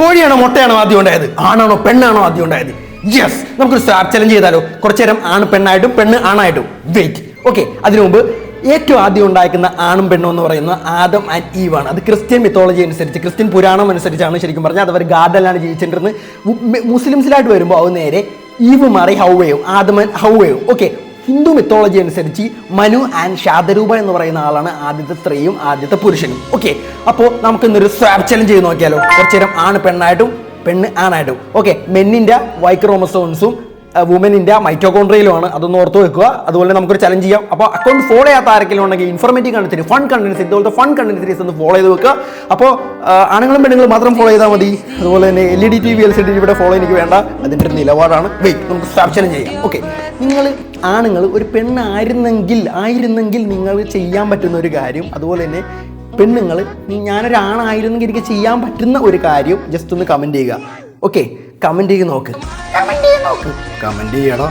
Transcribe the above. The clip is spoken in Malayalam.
കോഴിയാണോ മുട്ടയാണോ ആദ്യം ഉണ്ടായത്, ആണാണോ പെണ്ണാണോ ആദ്യം ഉണ്ടായത്? യെസ്, നമുക്കൊരു സ്വാപ്പ് ചലഞ്ച് ചെയ്താലോ? കുറച്ചു നേരം ആണ് പെണ്ണായിട്ടും പെണ്ണ് ആണായിട്ടും. വെയിറ്റ്. ഓക്കെ, അതിനു മുമ്പ് ഏറ്റവും ആദ്യം ഉണ്ടായിരിക്കുന്ന ആണും പെണ്ണും എന്ന് പറയുന്നത് ആദം ആൻഡ് ഈവ് ആണ്. അത് ക്രിസ്ത്യൻ മിത്തോളജി അനുസരിച്ച്, ക്രിസ്ത്യൻ പുരാണം അനുസരിച്ചാണ് ശരിക്കും പറഞ്ഞാൽ. അത് അവർ ഗാർഡനിലാണ് ജീവിച്ചിരുന്നത്. മുസ്ലിംസിലായിട്ട് വരുമ്പോൾ അത് നേരെ ഈവ് മാറി ഹൗവയും, ആദം ആൻഡ് ഹൗവയും. ഓക്കെ, ഹിന്ദു മിത്തോളജി അനുസരിച്ച് മനു ആൻഡ് ശാദരൂപ എന്ന് പറയുന്ന ആളാണ് ആദ്യത്തെ സ്ത്രീയും ആദ്യത്തെ പുരുഷനും. ഓക്കെ, അപ്പോൾ നമുക്ക് ഇന്നൊരു സ്വാപ്പ് ചലഞ്ച് ചെയ്ത് നോക്കിയാലോ? കുറച്ചു നേരം ആണ് പെണ്ണായിട്ടും പെണ്ണ് ആണായിട്ടും. Okay, മെന്നിന്റെ Y ക്രോമസോൺസും വുമനിന്റെ മൈറ്റോകോൺട്രിയലുമാണ്. അതൊന്ന് ഓർത്ത് വെക്കുക. അതുപോലെ നമുക്കൊരു ചലഞ്ച് ചെയ്യാം. അപ്പോൾ അക്കൗണ്ട് ഫോളോ ചെയ്യാത്ത ആരെങ്കിലും ഉണ്ടെങ്കിൽ ഇൻഫോർമേറ്റീവ് കണ്ടന്റ്, ഫൺ കണ്ടന്റ്, ഇതുപോലത്തെ ഫൺ കണ്ടന്റ് സീരീസ് ഒന്ന് ഫോളോ ചെയ്ത് വെക്കുക. അപ്പോൾ ആണുങ്ങളും പെണ്ണുങ്ങളും മാത്രം ഫോളോ ചെയ്താൽ മതി. അതുപോലെ തന്നെ LED TV LCD ഇവിടെ ഫോളോ എനിക്ക് വേണ്ട, അതിൻ്റെ ഒരു നിലപാടാണ്. വെയിറ്റ്, നമുക്ക് സ്വാപ്പ് ചലഞ്ച് ചെയ്യാം. ഓക്കെ, നിങ്ങൾ ആണുങ്ങൾ ഒരു പെണ്ണായിരുന്നെങ്കിൽ നിങ്ങൾ ചെയ്യാൻ പറ്റുന്ന ഒരു കാര്യം, അതുപോലെ തന്നെ പെണ്ണുങ്ങൾ ഞാനൊരാണായിരുന്നെങ്കിൽ എനിക്ക് ചെയ്യാൻ പറ്റുന്ന ഒരു കാര്യം ജസ്റ്റ് ഒന്ന് കമൻറ്റ് ചെയ്യുക. ഓക്കെ, കമൻറ്റ് ചെയ്ത് നോക്ക്. കമൻറ്റ് ചെയ്യണം.